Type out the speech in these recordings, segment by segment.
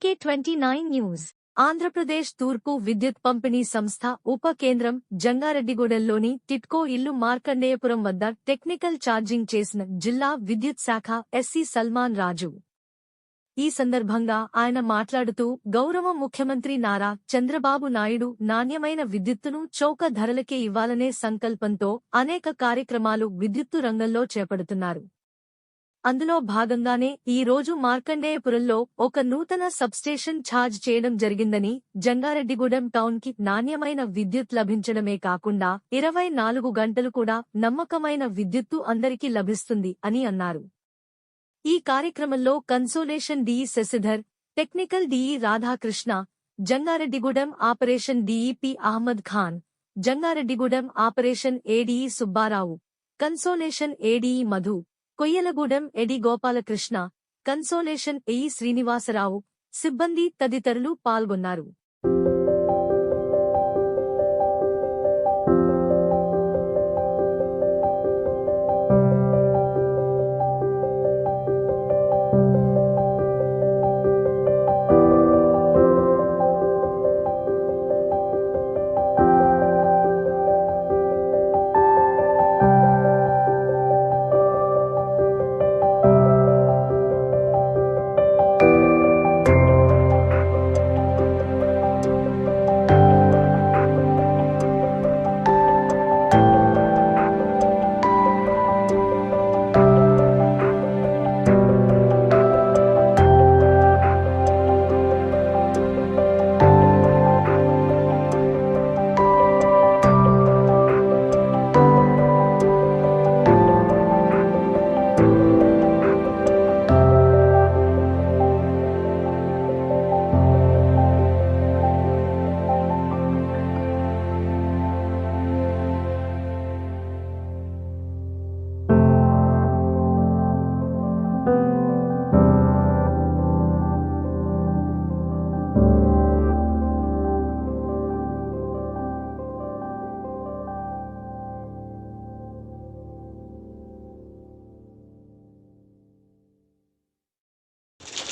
TK29 news. Andhra Pradesh తూర్పు విద్యుత్ పంపిణీ సంస్థ ఉప కేంద్రం జంగారెడ్డిగూడెంలోని టిట్కో ఇల్లు మార్కండేయపురం వద్ద టెక్నికల్ ఛార్జింగ్ చేసిన జిల్లా విద్యుత్ శాఖ ఎస్సీ సల్మాన్ రాజు. ఈ సందర్భంగా ఆయన మాట్లాడుతూ గౌరవ ముఖ్యమంత్రి నారా చంద్రబాబు నాయుడు నాణ్యమైన విద్యుత్తును చౌక ధరలకే ఇవ్వాలనే సంకల్పంతో అనేక కార్యక్రమాలు విద్యుత్తు రంగంలో చేపడుతున్నారు. అందులో భాగంగానే ఈ రోజు మార్కండేయపురంలో ఒక నూతన సబ్స్టేషన్ ఛార్జ్ చేయడం జరిగిందని, జంగారెడ్డిగూడెం టౌన్ కి నాణ్యమైన విద్యుత్ లభించడమే కాకుండా 24 గంటలు కూడా నమ్మకమైన విద్యుత్తు అందరికీ లభిస్తుంది అని అన్నారు. ఈ కార్యక్రమంలో consolation DE Sasidhar, technical DE Radhakrishna, Jangareddygudem operation DE P Ahmed Khan, Jangareddygudem operation ADE Subbarao, consolation ADE Madhu, Koyyalagudem AD Gopalakrishna, consolation AE Srinivasarao, సిబ్బంది తదితరులు పాల్గొన్నారు.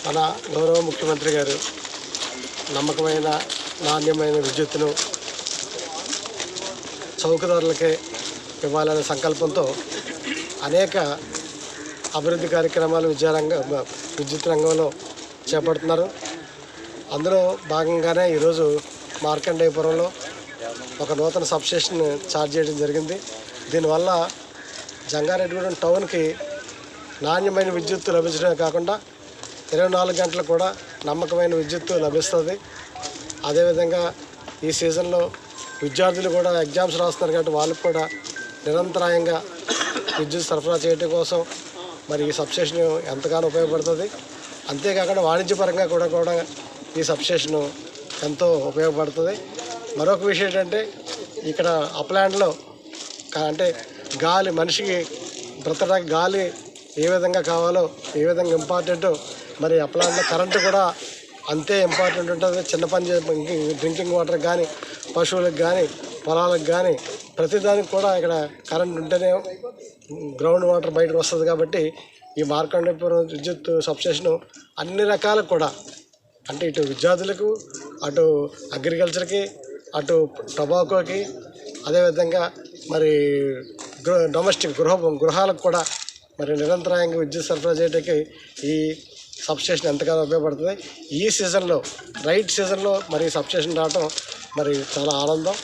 మన గౌరవ ముఖ్యమంత్రి గారు నమ్మకమైన నాణ్యమైన విద్యుత్తును చౌక ధరలకే ఇవ్వాలనే సంకల్పంతో అనేక అభివృద్ధి కార్యక్రమాలు విద్యుత్ రంగంలో చేపడుతున్నారు. అందులో భాగంగానే ఈరోజు మార్కండేయపురంలో ఒక నూతన సబ్స్టేషన్ ఛార్జ్ చేయడం జరిగింది. దీనివల్ల జంగారెడ్డిగూడెం టౌన్కి నాణ్యమైన విద్యుత్తు లభించడమే కాకుండా 24 గంటలు కూడా నమ్మకమైన విద్యుత్తు లభిస్తుంది. అదేవిధంగా ఈ సీజన్లో విద్యార్థులు కూడా ఎగ్జామ్స్ రాస్తున్నారు కాబట్టి వాళ్ళకు కూడా నిరంతరాయంగా విద్యుత్ సరఫరా చేయడం కోసం మరి ఈ సబ్స్టేషన్ ఎంతగానో ఉపయోగపడుతుంది. అంతేకాకుండా వాణిజ్యపరంగా కూడా ఈ సబ్స్టేషన్ ఎంతో ఉపయోగపడుతుంది. మరొక విషయం ఏంటంటే ఇక్కడ అప్లాండ్లో అంటే గాలి మనిషికి బ్రతకడానికి గాలి ఏ విధంగా కావాలో ఏ విధంగా ఇంపార్టెంటో మరి అప్లాంట్లో కరెంటు కూడా అంతే ఇంపార్టెంట్ ఉంటుంది. చిన్న పని డ్రింకింగ్ వాటర్ కానీ పశువులకు కానీ పొలాలకు కానీ ప్రతిదానికి కూడా ఇక్కడ కరెంట్ ఉంటేనే గ్రౌండ్ వాటర్ బయటకు వస్తుంది. కాబట్టి ఈ మార్కండేయపురం విద్యుత్ సబ్స్టేషను అన్ని రకాలకు కూడా అంటే ఇటు విద్యార్థులకు, అటు అగ్రికల్చర్కి, అటు టొబాకోకి, అదేవిధంగా మరి డొమెస్టిక్ గృహాలకు కూడా మరి నిరంతరాయంగా విద్యుత్ సరఫరా చేయడానికి ఈ సబ్స్టేషన్ ఎంతగానో ఉపయోగపడుతుంది. ఈ సీజన్లో రైట్ సీజన్లో మరి సబ్స్టేషన్ రావడం మరి చాలా ఆనందం.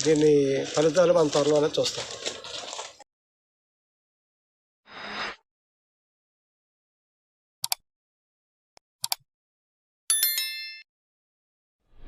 దీని ఫలితాలు మనం త్వరలోనే చూస్తాం.